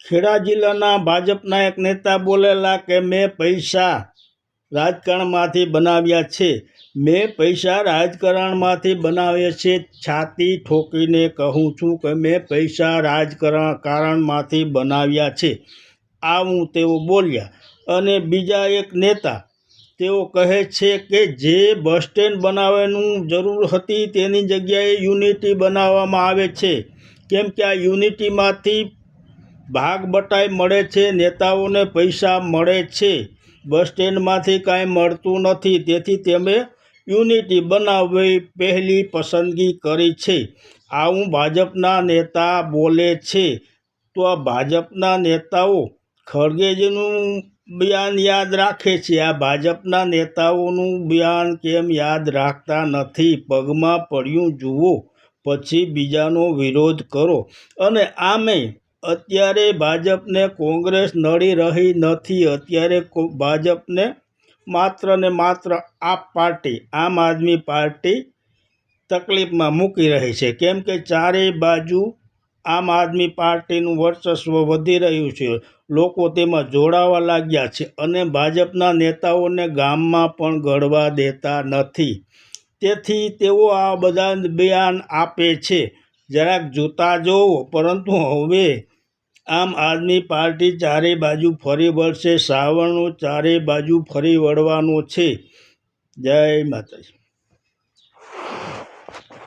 ખેડા જિલ્લાના ભાજપના એક નેતા બોલેલા કે મેં પૈસા રાજકારણમાંથી બનાવ્યા છે। મેં પૈસા રાજકારણમાંથી બનાવ્યા છે, છાતી ઠોકીને કહું છું કે મેં પૈસા રાજકારણમાંથી બનાવ્યા છે, આવું તેઓ બોલ્યા। અને બીજા એક નેતા તેઓ કહે છે કે જે બસ સ્ટેન્ડ બનાવવાનું જરૂર હતી તેની જગ્યાએ યુનિટી બનાવવામાં આવે છે, કેમ કે આ યુનિટીમાંથી ભાગ બટાઈ મળે છે, નેતાઓને પૈસા મળે છે, બસ સ્ટેન્ડમાંથી કાંઈ મળતું નથી, તેથી તેમણે યુનિટી બનાવવી પહેલી પસંદગી કરી છે, આવું ભાજપના નેતા બોલે છે। તો આ ભાજપના નેતાઓ ખડગેજીનું બયાન યાદ રાખે છે, આ ભાજપના નેતાઓનું બયાન કેમ યાદ રાખતા નથી? પગમાં પડ્યું જુઓ પછી બીજાનો વિરોધ કરો। અને આમે અત્યારે ભાજપને કોંગ્રેસ નડી રહી નથી, અત્યારે ભાજપને માત્ર ને માત્ર આમ આદમી પાર્ટી તકલીફમાં મૂકી રહી છે, કેમ કે ચારેય બાજુ આમ આદમી પાર્ટીનું વર્ચસ્વ વધી રહ્યું છે, લોકો તેમાં જોડાવા લાગ્યા છે અને ભાજપના નેતાઓને ગામમાં પણ ગળવા દેતા નથી, તેથી તેઓ આ બધા બયાન આપે છે। જરાક જોતા જોવો, પરંતુ હવે આમ આદમી પાર્ટી ચારે બાજુ ફરી વળશે, શ્રાવણનો ચારે બાજુ ફરી વળવાનો છે। જય માતાજી।